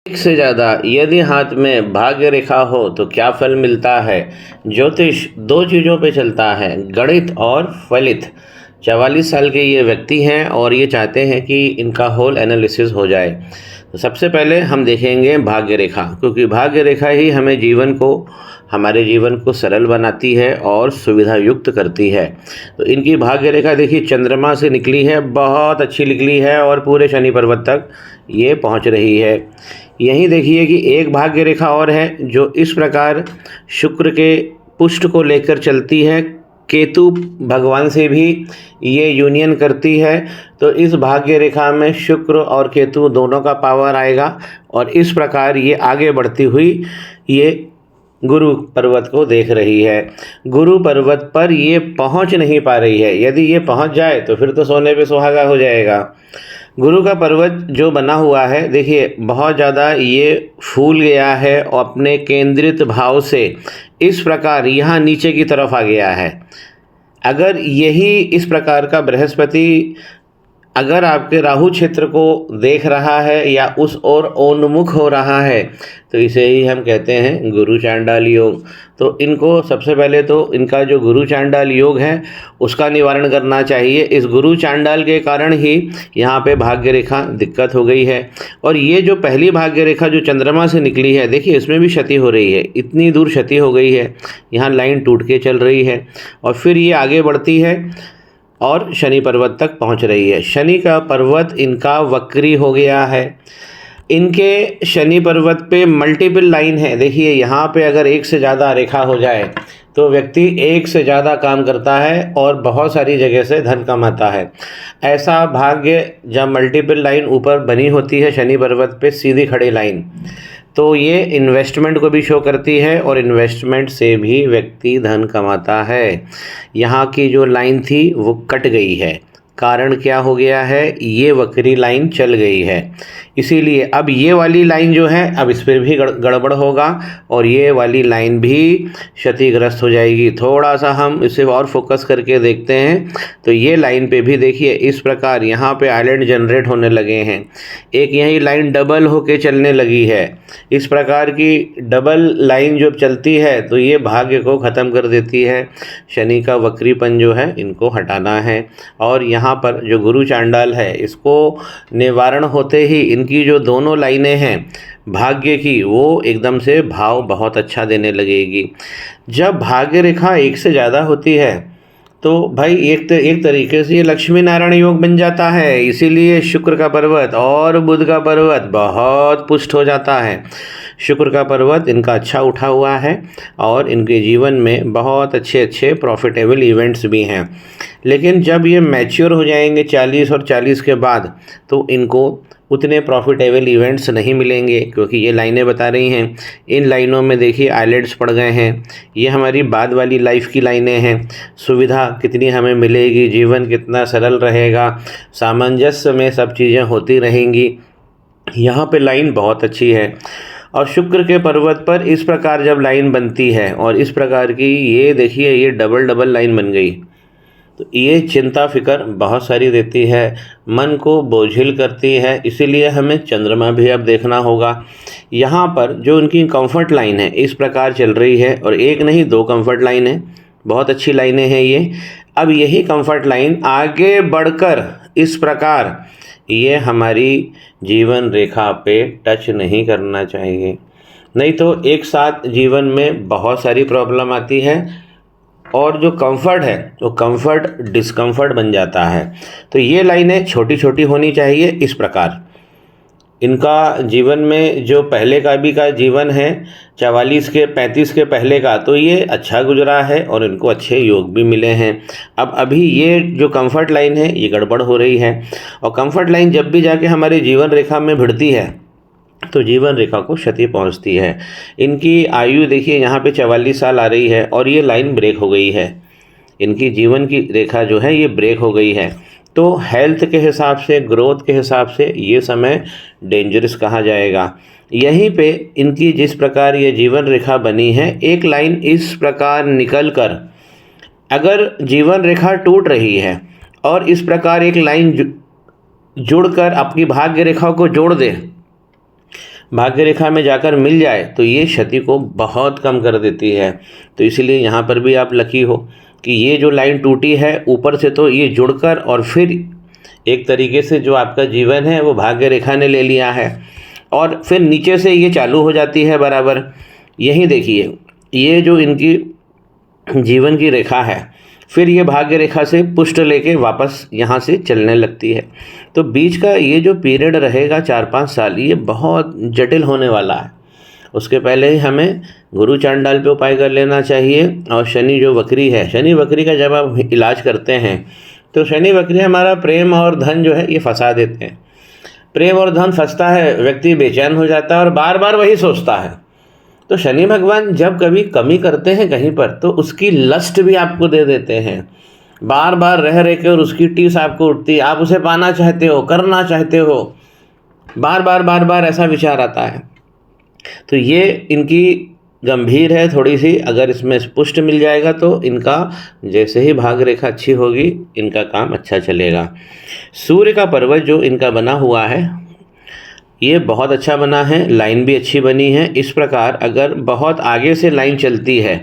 एक से ज़्यादा यदि हाथ में भाग्य रेखा हो तो क्या फल मिलता है। ज्योतिष दो चीज़ों पे चलता है, गणित और फलित। 44 साल के ये व्यक्ति हैं और ये चाहते हैं कि इनका होल एनालिसिस हो जाए। तो सबसे पहले हम देखेंगे भाग्य रेखा, क्योंकि भाग्य रेखा ही हमारे जीवन को सरल बनाती है और सुविधा युक्त करती है। तो इनकी भाग्य रेखा देखिए चंद्रमा से निकली है, बहुत अच्छी निकली है और पूरे शनि पर्वत तक ये पहुंच रही है। यहीं देखिए कि एक भाग्य रेखा और है जो इस प्रकार शुक्र के पुष्ट को लेकर चलती है, केतु भगवान से भी ये यूनियन करती है। तो इस भाग्य रेखा में शुक्र और केतु दोनों का पावर आएगा और इस प्रकार ये आगे बढ़ती हुई ये गुरु पर्वत को देख रही है। गुरु पर्वत पर ये पहुंच नहीं पा रही है, यदि ये पहुंच जाए तो फिर तो सोने पे सुहागा हो जाएगा। गुरु का पर्वत जो बना हुआ है देखिए बहुत ज़्यादा ये फूल गया है और अपने केंद्रित भाव से इस प्रकार यहाँ नीचे की तरफ आ गया है। अगर यही इस प्रकार का बृहस्पति अगर आपके राहु क्षेत्र को देख रहा है या उस ओर उन्मुख हो रहा है तो इसे ही हम कहते हैं गुरु चांडाल योग। तो इनको सबसे पहले तो इनका जो गुरु चांडाल योग है उसका निवारण करना चाहिए। इस गुरु चांडाल के कारण ही यहाँ पे भाग्य रेखा दिक्कत हो गई है। और ये जो पहली भाग्य रेखा जो चंद्रमा से निकली है देखिए इसमें भी क्षति हो रही है, इतनी दूर क्षति हो गई है, यहाँ लाइन टूट के चल रही है और फिर ये आगे बढ़ती है और शनि पर्वत तक पहुंच रही है। शनि का पर्वत इनका वक्री हो गया है। इनके शनि पर्वत पे मल्टीपल लाइन है। देखिए यहाँ पे अगर एक से ज़्यादा रेखा हो जाए तो व्यक्ति एक से ज़्यादा काम करता है और बहुत सारी जगह से धन कमाता है। ऐसा भाग्य जब मल्टीपल लाइन ऊपर बनी होती है शनि पर्वत पे सीधी खड़ी लाइन, तो ये इन्वेस्टमेंट को भी शो करती है और इन्वेस्टमेंट से भी व्यक्ति धन कमाता है। यहाँ की जो लाइन थी वो कट गई है, कारण क्या हो गया है, ये वक्री लाइन चल गई है। इसीलिए अब ये वाली लाइन जो है अब इस पर भी गड़बड़ होगा और ये वाली लाइन भी क्षतिग्रस्त हो जाएगी। थोड़ा सा हम इसे और फोकस करके देखते हैं तो ये लाइन पे भी देखिए इस प्रकार यहाँ पे आइलैंड जनरेट होने लगे हैं। एक यही लाइन डबल होके चलने लगी है। इस प्रकार की डबल लाइन जो चलती है तो ये भाग्य को ख़त्म कर देती है। शनि का वक्रीपन जो है इनको हटाना है और यहाँ पर जो गुरु चांडाल है इसको निवारण होते ही इनकी जो दोनों लाइनें हैं भाग्य की वो एकदम से भाव बहुत अच्छा देने लगेगी। जब भाग्य रेखा एक से ज़्यादा होती है तो भाई एक तरीके से ये लक्ष्मी नारायण योग बन जाता है। इसीलिए शुक्र का पर्वत और बुध का पर्वत बहुत पुष्ट हो जाता है। शुक्र का पर्वत इनका अच्छा उठा हुआ है और इनके जीवन में बहुत अच्छे अच्छे प्रॉफिटेबल इवेंट्स भी हैं। लेकिन जब ये मैच्योर हो जाएंगे 40 और 40 के बाद तो इनको उतने प्रॉफिटेबल इवेंट्स नहीं मिलेंगे, क्योंकि ये लाइनें बता रही हैं। इन लाइनों में देखिए आइलैंड्स पड़ गए हैं। ये हमारी बाद वाली लाइफ की लाइनें हैं। सुविधा कितनी हमें मिलेगी, जीवन कितना सरल रहेगा, सामंजस्य में सब चीज़ें होती रहेंगी। यहाँ पे लाइन बहुत अच्छी है और शुक्र के पर्वत पर इस प्रकार जब लाइन बनती है और इस प्रकार की ये देखिए ये डबल लाइन बन गई तो ये चिंता फिकर बहुत सारी देती है, मन को बोझिल करती है। इसीलिए हमें चंद्रमा भी अब देखना होगा। यहाँ पर जो उनकी कंफर्ट लाइन है इस प्रकार चल रही है और एक नहीं दो कंफर्ट लाइन है, बहुत अच्छी लाइनें हैं ये। अब यही कंफर्ट लाइन आगे बढ़कर इस प्रकार ये हमारी जीवन रेखा पे टच नहीं करना चाहिए, नहीं तो एक साथ जीवन में बहुत सारी प्रॉब्लम आती है और जो कंफर्ट है वो कंफर्ट डिस्कम्फर्ट बन जाता है। तो ये लाइनें छोटी छोटी होनी चाहिए। इस प्रकार इनका जीवन में जो पहले का भी का जीवन है 44 के 35 के पहले का तो ये अच्छा गुजरा है और इनको अच्छे योग भी मिले हैं। अब अभी ये जो कंफर्ट लाइन है ये गड़बड़ हो रही है और कंफर्ट लाइन जब भी जाके हमारी जीवन रेखा में भिड़ती है तो जीवन रेखा को क्षति पहुंचती है। इनकी आयु देखिए यहाँ पे 44 साल आ रही है और ये लाइन ब्रेक हो गई है। इनकी जीवन की रेखा जो है ये ब्रेक हो गई है। तो हेल्थ के हिसाब से, ग्रोथ के हिसाब से ये समय डेंजरस कहा जाएगा। यहीं पे इनकी जिस प्रकार ये जीवन रेखा बनी है एक लाइन इस प्रकार निकल कर अगर जीवन रेखा टूट रही है और इस प्रकार एक लाइन जुड़कर अपनी भाग्य रेखा को जोड़ दे भाग्य रेखा में जाकर मिल जाए तो ये क्षति को बहुत कम कर देती है। तो इसलिए यहाँ पर भी आप लकी हो कि ये जो लाइन टूटी है ऊपर से, तो ये जुड़कर और फिर एक तरीके से जो आपका जीवन है वो भाग्य रेखा ने ले लिया है, और फिर नीचे से ये चालू हो जाती है बराबर। यही देखिए, ये जो इनकी जीवन की रेखा है, फिर ये भाग्य रेखा से पुष्ट लेके वापस यहाँ से चलने लगती है। तो बीच का ये जो पीरियड रहेगा 4-5 साल, ये बहुत जटिल होने वाला है। उसके पहले ही हमें गुरु चांडाल पे उपाय कर लेना चाहिए। और शनि जो वक्री है, शनि वक्री का जब आप इलाज करते हैं तो शनि वक्री हमारा प्रेम और धन जो है ये फंसा देते हैं। प्रेम और धन फंसता है, व्यक्ति बेचैन हो जाता है और बार बार वही सोचता है। तो शनि भगवान जब कभी कमी करते हैं कहीं पर, तो उसकी लस्ट भी आपको दे देते हैं। बार बार रह रह के और उसकी टीस आपको उठती है, आप उसे पाना चाहते हो, करना चाहते हो, बार बार ऐसा विचार आता है। तो ये इनकी गंभीर है थोड़ी सी। अगर इसमें पुष्ट मिल जाएगा तो इनका जैसे ही भाग रेखा अच्छी होगी, इनका काम अच्छा चलेगा। सूर्य का पर्वत जो इनका बना हुआ है ये बहुत अच्छा बना है, लाइन भी अच्छी बनी है। इस प्रकार अगर बहुत आगे से लाइन चलती है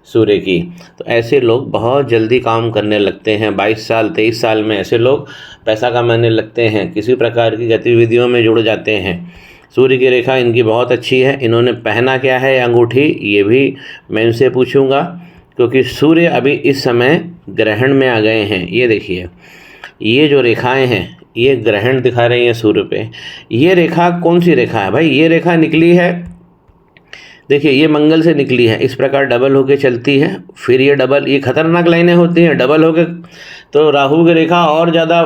सूर्य की, तो ऐसे लोग बहुत जल्दी काम करने लगते हैं। 22 साल 23 साल में ऐसे लोग पैसा कमाने लगते हैं, किसी प्रकार की गतिविधियों में जुड़ जाते हैं। सूर्य की रेखा इनकी बहुत अच्छी है। इन्होंने पहना क्या है अंगूठी, ये भी मैं इनसे पूछूंगा, क्योंकि सूर्य अभी इस समय ग्रहण में आ गए हैं। ये देखिए, ये जो रेखाएं हैं ये ग्रहण दिखा रही है सूर्य पे। ये रेखा कौन सी रेखा है भाई? ये रेखा निकली है, देखिए ये मंगल से निकली है, इस प्रकार डबल होके चलती है। फिर ये डबल, ये खतरनाक लाइनें होती हैं, डबल होके तो राहु की रेखा और ज़्यादा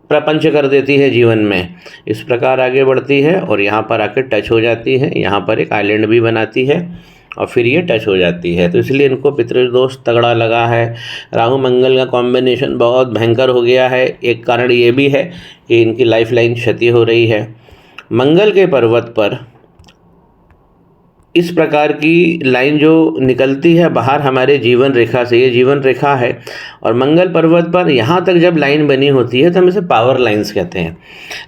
प्रपंच कर देती है जीवन में। इस प्रकार आगे बढ़ती है और यहाँ पर आके टच हो जाती है, यहाँ पर एक आइलैंड भी बनाती है और फिर ये टच हो जाती है। तो इसलिए इनको पितृदोष तगड़ा लगा है। राहु मंगल का कॉम्बिनेशन बहुत भयंकर हो गया है। एक कारण ये भी है कि इनकी लाइफ लाइन क्षति हो रही है। मंगल के पर्वत पर इस प्रकार की लाइन जो निकलती है बाहर हमारे जीवन रेखा से, ये जीवन रेखा है, और मंगल पर्वत पर यहाँ तक जब लाइन बनी होती है तो हम इसे पावर लाइंस कहते हैं।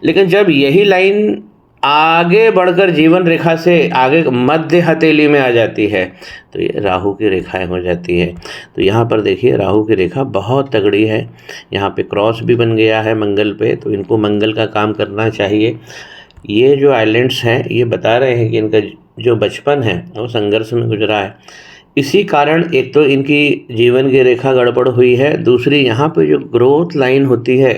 लेकिन जब यही लाइन आगे बढ़कर जीवन रेखा से आगे मध्य हथेली में आ जाती है तो ये राहु की रेखाएं हो जाती है। तो यहाँ पर देखिए राहु की रेखा बहुत तगड़ी है, यहाँ पे क्रॉस भी बन गया है मंगल पे, तो इनको मंगल का काम करना चाहिए। ये जो आइलैंड्स हैं ये बता रहे हैं कि इनका जो बचपन है वो संघर्ष में गुजरा है। इसी कारण एक तो इनकी जीवन की रेखा गड़बड़ हुई है, दूसरी यहाँ पे जो ग्रोथ लाइन होती है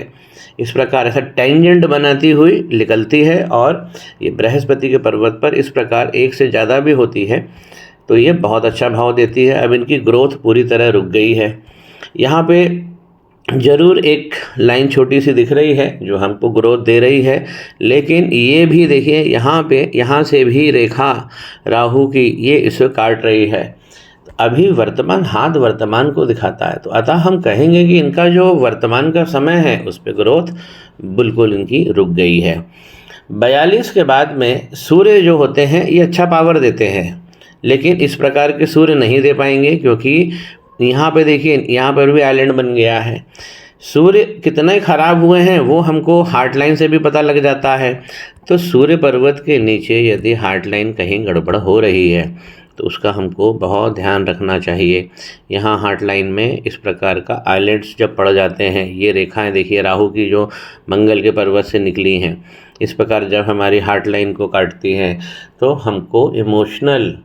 इस प्रकार ऐसा टेंजेंट बनाती हुई निकलती है, और ये बृहस्पति के पर्वत पर इस प्रकार एक से ज़्यादा भी होती है तो ये बहुत अच्छा भाव देती है। अब इनकी ग्रोथ पूरी तरह रुक गई है। यहाँ पे ज़रूर एक लाइन छोटी सी दिख रही है जो हमको ग्रोथ दे रही है, लेकिन ये भी देखिए यहाँ पे, यहाँ से भी रेखा राहु की ये इसे काट रही है। अभी वर्तमान हाथ वर्तमान को दिखाता है, तो अतः हम कहेंगे कि इनका जो वर्तमान का समय है उस पर ग्रोथ बिल्कुल इनकी रुक गई है। 42 के बाद में सूर्य जो होते हैं ये अच्छा पावर देते हैं, लेकिन इस प्रकार के सूर्य नहीं दे पाएंगे, क्योंकि यहाँ पे देखिए यहाँ पर भी आइलैंड बन गया है। सूर्य कितने खराब हुए हैं वो हमको हार्ट लाइन से भी पता लग जाता है। तो सूर्य पर्वत के नीचे यदि हार्ट लाइन कहीं गड़बड़ हो रही है तो उसका हमको बहुत ध्यान रखना चाहिए। यहाँ हार्ट लाइन में इस प्रकार का आइलैंड्स जब पड़ जाते हैं, ये रेखाएं देखिए राहु की जो मंगल के पर्वत से निकली हैं, इस प्रकार जब हमारी हार्ट लाइन को काटती हैं तो हमको इमोशनल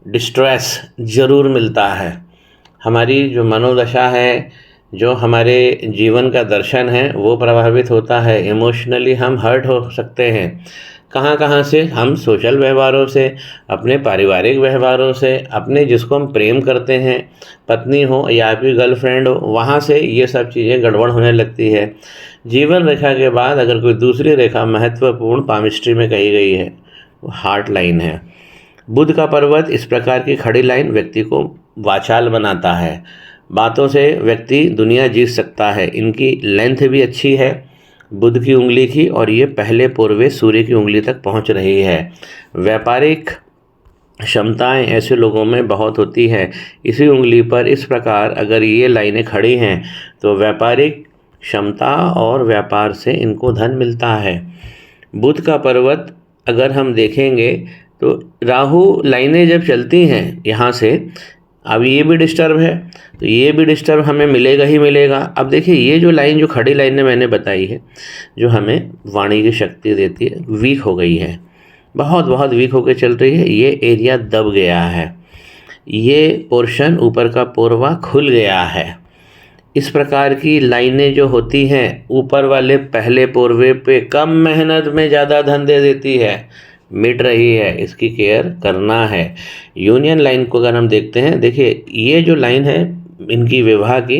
डिस्ट्रेस ज़रूर मिलता है। हमारी जो मनोदशा है, जो हमारे जीवन का दर्शन है वो प्रभावित होता है। इमोशनली हम हर्ट हो सकते हैं। कहाँ से? हम सोशल व्यवहारों से, अपने पारिवारिक व्यवहारों से, अपने जिसको हम प्रेम करते हैं, पत्नी हो या आपकी गर्लफ्रेंड हो, वहाँ से ये सब चीज़ें गड़बड़ होने लगती है। जीवन रेखा के बाद अगर कोई दूसरी रेखा महत्वपूर्ण पामिस्ट्री में कही गई है वो हार्ट लाइन है। बुध का पर्वत इस प्रकार की खड़ी लाइन व्यक्ति को वाचाल बनाता है, बातों से व्यक्ति दुनिया जीत सकता है। इनकी लेंथ भी अच्छी है बुध की उंगली की, और ये पहले पूर्वे सूर्य की उंगली तक पहुंच रही है। व्यापारिक क्षमताएं ऐसे लोगों में बहुत होती है। इसी उंगली पर इस प्रकार अगर ये लाइनें खड़ी हैं तो व्यापारिक क्षमता और व्यापार से इनको धन मिलता है। बुध का पर्वत अगर हम देखेंगे तो राहु लाइनें जब चलती हैं यहाँ से, अब ये भी डिस्टर्ब है तो ये भी डिस्टर्ब हमें मिलेगा ही मिलेगा। अब देखिए ये जो लाइन, जो खड़ी लाइनें मैंने बताई है, जो हमें वाणी की शक्ति देती है, वीक हो गई है, बहुत बहुत वीक होकर चल रही है। ये एरिया दब गया है, ये पोर्शन ऊपर का पोरवा खुल गया है। इस प्रकार की लाइनें जो होती हैं ऊपर वाले पहले पोरवे पे कम मेहनत में ज़्यादा धन दे देती है, मिट रही है, इसकी केयर करना है। यूनियन लाइन को अगर हम देखते हैं, देखिए ये जो लाइन है इनकी विवाह की,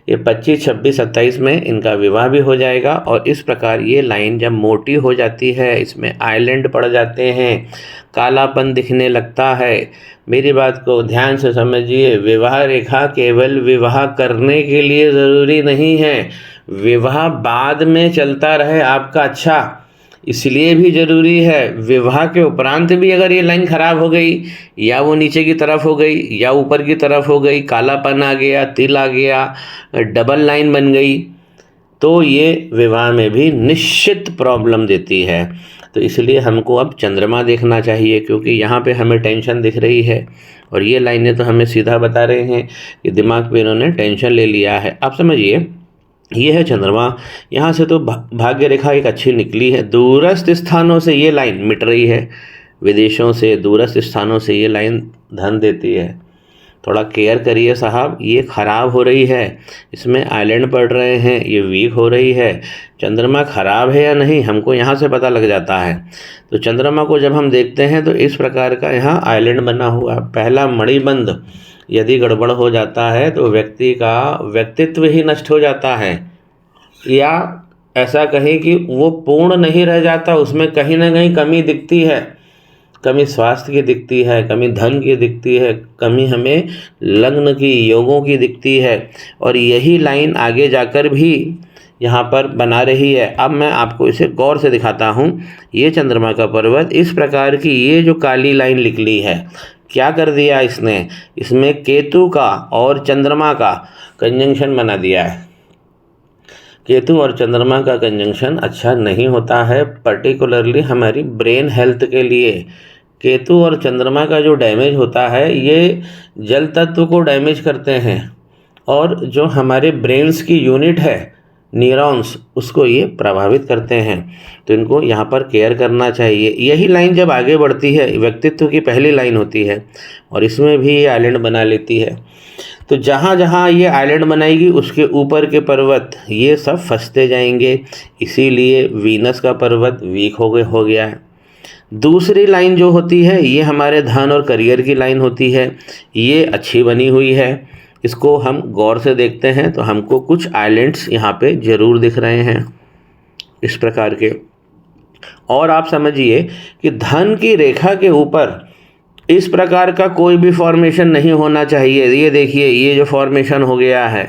ये 25, 26, 27 में इनका विवाह भी हो जाएगा। और इस प्रकार ये लाइन जब मोटी हो जाती है, इसमें आइलैंड पड़ जाते हैं, कालापन दिखने लगता है। मेरी बात को ध्यान से समझिए, विवाह रेखा केवल विवाह करने के लिए ज़रूरी नहीं है, विवाह बाद में चलता रहे आपका अच्छा, इसलिए भी ज़रूरी है। विवाह के उपरांत भी अगर ये लाइन ख़राब हो गई, या वो नीचे की तरफ हो गई या ऊपर की तरफ हो गई, कालापन आ गया, तिल आ गया, डबल लाइन बन गई, तो ये विवाह में भी निश्चित प्रॉब्लम देती है। तो इसलिए हमको अब चंद्रमा देखना चाहिए, क्योंकि यहाँ पे हमें टेंशन दिख रही है और ये लाइनें तो हमें सीधा बता रहे हैं कि दिमाग पे इन्होंने टेंशन ले लिया है। आप समझिए, ये है चंद्रमा। यहाँ से तो भाग्य रेखा एक अच्छी निकली है, दूरस्थ स्थानों से ये लाइन मिट रही है, विदेशों से, दूरस्थ स्थानों से ये लाइन धन देती है। थोड़ा केयर करिए साहब, ये ख़राब हो रही है, इसमें आइलैंड पड़ रहे हैं, ये वीक हो रही है। चंद्रमा ख़राब है या नहीं हमको यहाँ से पता लग जाता है। तो चंद्रमा को जब हम देखते हैं तो इस प्रकार का यहाँ आइलैंड बना हुआ, पहला मणिबंध यदि गड़बड़ हो जाता है तो व्यक्ति का व्यक्तित्व ही नष्ट हो जाता है, या ऐसा कहें कि वो पूर्ण नहीं रह जाता, उसमें कहीं ना कहीं कमी दिखती है, कमी स्वास्थ्य की दिखती है, कमी धन की दिखती है, कमी हमें लग्न की, योगों की दिखती है। और यही लाइन आगे जाकर भी यहाँ पर बना रही है। अब मैं आपको इसे गौर से दिखाता हूँ। ये चंद्रमा का पर्वत इस प्रकार की, ये जो काली लाइन निकली है, क्या कर दिया इसने, इसमें केतु का और चंद्रमा का कंजंक्शन बना दिया है। केतु और चंद्रमा का कंजंक्शन अच्छा नहीं होता है, पर्टिकुलरली हमारी ब्रेन हेल्थ के लिए। केतु और चंद्रमा का जो डैमेज होता है, ये जल तत्व को डैमेज करते हैं, और जो हमारे ब्रेन्स की यूनिट है, न्यूरॉन्स, उसको ये प्रभावित करते हैं। तो इनको यहाँ पर केयर करना चाहिए। यही लाइन जब आगे बढ़ती है, व्यक्तित्व की पहली लाइन होती है, और इसमें भी ये आइलैंड बना लेती है। तो जहाँ जहाँ ये आइलैंड बनाएगी, उसके ऊपर के पर्वत ये सब फंसते जाएंगे, इसीलिए वीनस का पर्वत वीक हो गया है। दूसरी लाइन जो होती है, ये हमारे धन और करियर की लाइन होती है, ये अच्छी बनी हुई है। इसको हम गौर से देखते हैं तो हमको कुछ आइलैंड्स यहाँ पे ज़रूर दिख रहे हैं इस प्रकार के। और आप समझिए कि धन की रेखा के ऊपर इस प्रकार का कोई भी फॉर्मेशन नहीं होना चाहिए। ये देखिए, ये जो फॉर्मेशन हो गया है,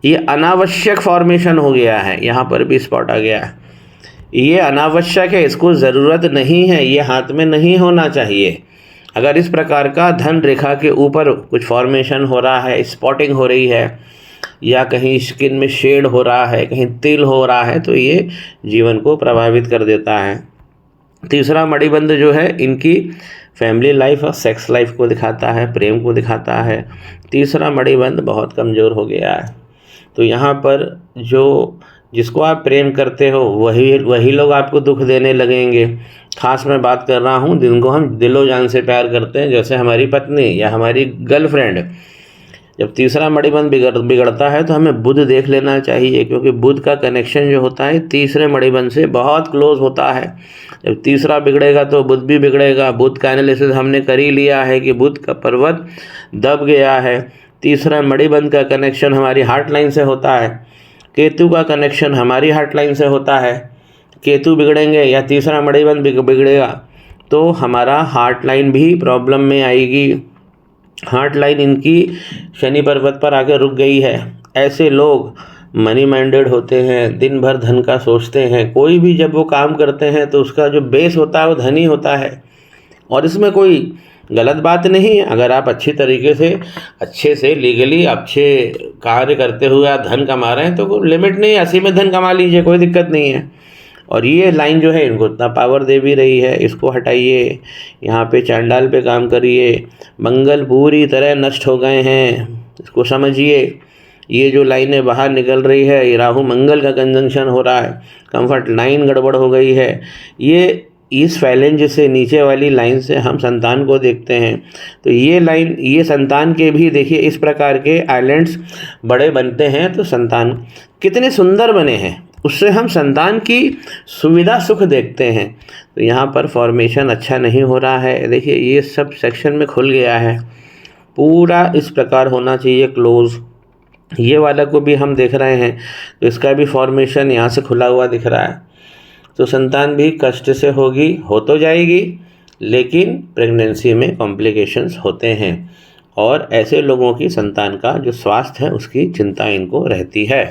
ये अनावश्यक फॉर्मेशन हो गया है, यहाँ पर भी स्पॉट आ गया है, ये अनावश्यक है, इसको ज़रूरत नहीं है, ये हाथ में नहीं होना चाहिए। अगर इस प्रकार का धन रेखा के ऊपर कुछ फॉर्मेशन हो रहा है, स्पॉटिंग हो रही है, या कहीं स्किन में शेड हो रहा है, कहीं तिल हो रहा है, तो ये जीवन को प्रभावित कर देता है। तीसरा मणिबंध जो है, इनकी फैमिली लाइफ और सेक्स लाइफ को दिखाता है, प्रेम को दिखाता है। तीसरा मणिबंध बहुत कमज़ोर हो गया है। तो यहाँ पर जो जिसको आप प्रेम करते हो, वही लोग आपको दुख देने लगेंगे। खास मैं बात कर रहा हूँ जिनको हम दिलो जान से प्यार करते हैं, जैसे हमारी पत्नी या हमारी गर्लफ्रेंड। जब तीसरा मणिबंध बिगड़ता है तो हमें बुध देख लेना चाहिए, क्योंकि बुध का कनेक्शन जो होता है तीसरे मणिबंध से बहुत क्लोज होता है। जब तीसरा बिगड़ेगा तो बुध भी बिगड़ेगा। बुध का एनालिसिस हमने कर ही लिया है कि बुध का पर्वत दब गया है। तीसरा मणिबंध का कनेक्शन हमारी हार्ट लाइन से होता है, केतु का कनेक्शन हमारी हार्ट लाइन से होता है। केतु बिगड़ेंगे या तीसरा मणिबंध बिगड़ेगा तो हमारा हार्ट लाइन भी प्रॉब्लम में आएगी। हार्ट लाइन इनकी शनि पर्वत पर आकर रुक गई है। ऐसे लोग मनी माइंडेड होते हैं, दिन भर धन का सोचते हैं। कोई भी जब वो काम करते हैं तो उसका जो बेस होता है वो धन ही होता है, और इसमें कोई गलत बात नहीं है। अगर आप अच्छी तरीके से, अच्छे से लीगली अच्छे कार्य करते हुए आप धन कमा रहे हैं तो कोई लिमिट नहीं है, 80 में धन कमा लीजिए, कोई दिक्कत नहीं है। और ये लाइन जो है इनको इतना पावर दे भी रही है, इसको हटाइए, यहाँ पे चांडाल पे काम करिए, मंगल पूरी तरह नष्ट हो गए हैं, इसको समझिए। ये जो लाइनें बाहर निकल रही है, ये राहु मंगल का कंजंक्शन हो रहा है, कंफर्ट लाइन गड़बड़ हो गई है। ये इस फैलेंज से नीचे वाली लाइन से हम संतान को देखते हैं, तो ये लाइन, ये संतान के भी देखिए इस प्रकार के आइलैंड्स बड़े बनते हैं, तो संतान कितने सुंदर बने हैं, उससे हम संतान की सुविधा सुख देखते हैं। तो यहाँ पर फॉर्मेशन अच्छा नहीं हो रहा है, देखिए ये सब सेक्शन में खुल गया है, पूरा इस प्रकार होना चाहिए क्लोज। ये वाला को भी हम देख रहे हैं, तो इसका भी फॉर्मेशन यहाँ से खुला हुआ दिख रहा है, तो संतान भी कष्ट से होगी, हो तो जाएगी, लेकिन प्रेगनेंसी में कॉम्प्लिकेशंस होते हैं, और ऐसे लोगों की संतान का जो स्वास्थ्य है उसकी चिंता इनको रहती है।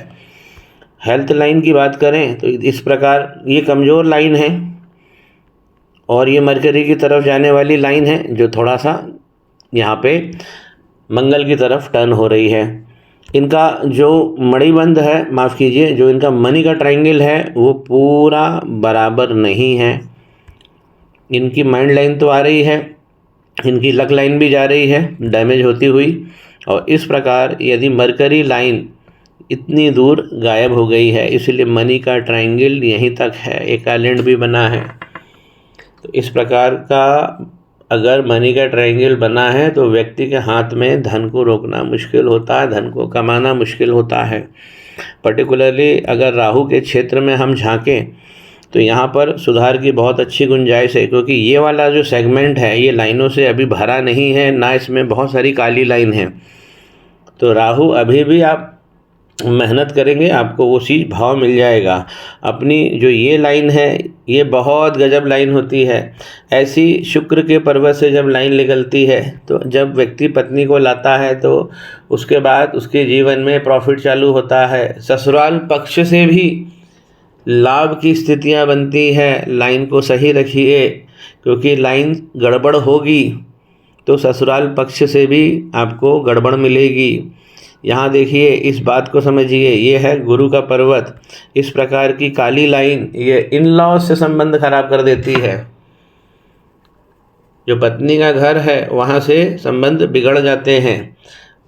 हेल्थ लाइन की बात करें तो इस प्रकार ये कमज़ोर लाइन है, और ये मरकरी की तरफ जाने वाली लाइन है जो थोड़ा सा यहाँ पे मंगल की तरफ टर्न हो रही है। इनका जो मणिबंध है, माफ़ कीजिए, जो इनका मनी का ट्रायंगल है वो पूरा बराबर नहीं है। इनकी माइंड लाइन तो आ रही है, इनकी लक लाइन भी जा रही है डैमेज होती हुई, और इस प्रकार यदि मरकरी लाइन इतनी दूर गायब हो गई है, इसलिए मनी का ट्रायंगल यहीं तक है, एक आइलैंड भी बना है। तो इस प्रकार का अगर मनी का ट्रायंगल बना है तो व्यक्ति के हाथ में धन को रोकना मुश्किल होता है, धन को कमाना मुश्किल होता है। पर्टिकुलरली अगर राहु के क्षेत्र में हम झांकें तो यहाँ पर सुधार की बहुत अच्छी गुंजाइश है, क्योंकि ये वाला जो सेगमेंट है ये लाइनों से अभी भरा नहीं है, ना इसमें बहुत सारी काली लाइन है। तो राहु अभी भी आप मेहनत करेंगे आपको वो चीज़ भाव मिल जाएगा। अपनी जो ये लाइन है ये बहुत गजब लाइन होती है, ऐसी शुक्र के पर्वत से जब लाइन निकलती है तो जब व्यक्ति पत्नी को लाता है तो उसके बाद उसके जीवन में प्रॉफिट चालू होता है, ससुराल पक्ष से भी लाभ की स्थितियां बनती है। लाइन को सही रखिए, क्योंकि लाइन गड़बड़ होगी तो ससुराल पक्ष से भी आपको गड़बड़ मिलेगी। यहाँ देखिए, इस बात को समझिए, ये है गुरु का पर्वत, इस प्रकार की काली लाइन ये इन लॉज से संबंध खराब कर देती है। जो पत्नी का घर है वहाँ से संबंध बिगड़ जाते हैं।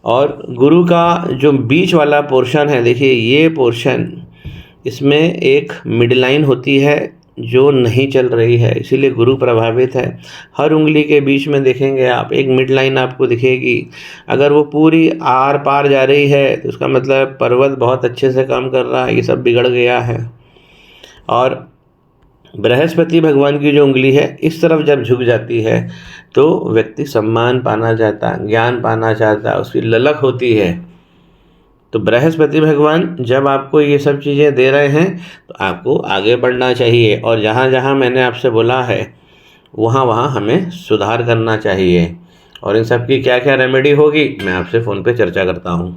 और गुरु का जो बीच वाला पोर्शन है, देखिए ये पोर्शन, इसमें एक मिड लाइन होती है जो नहीं चल रही है, इसीलिए गुरु प्रभावित है। हर उंगली के बीच में देखेंगे आप एक मिड लाइन आपको दिखेगी, अगर वो पूरी आर पार जा रही है तो उसका मतलब पर्वत बहुत अच्छे से काम कर रहा है, ये सब बिगड़ गया है। और बृहस्पति भगवान की जो उंगली है इस तरफ जब झुक जाती है तो व्यक्ति सम्मान पाना चाहता है, ज्ञान पाना चाहता है, उसकी ललक होती है। तो बृहस्पति भगवान जब आपको ये सब चीज़ें दे रहे हैं तो आपको आगे बढ़ना चाहिए, और जहाँ जहाँ मैंने आपसे बोला है वहाँ वहाँ हमें सुधार करना चाहिए। और इन सब की क्या क्या रेमेडी होगी मैं आपसे फ़ोन पे चर्चा करता हूँ।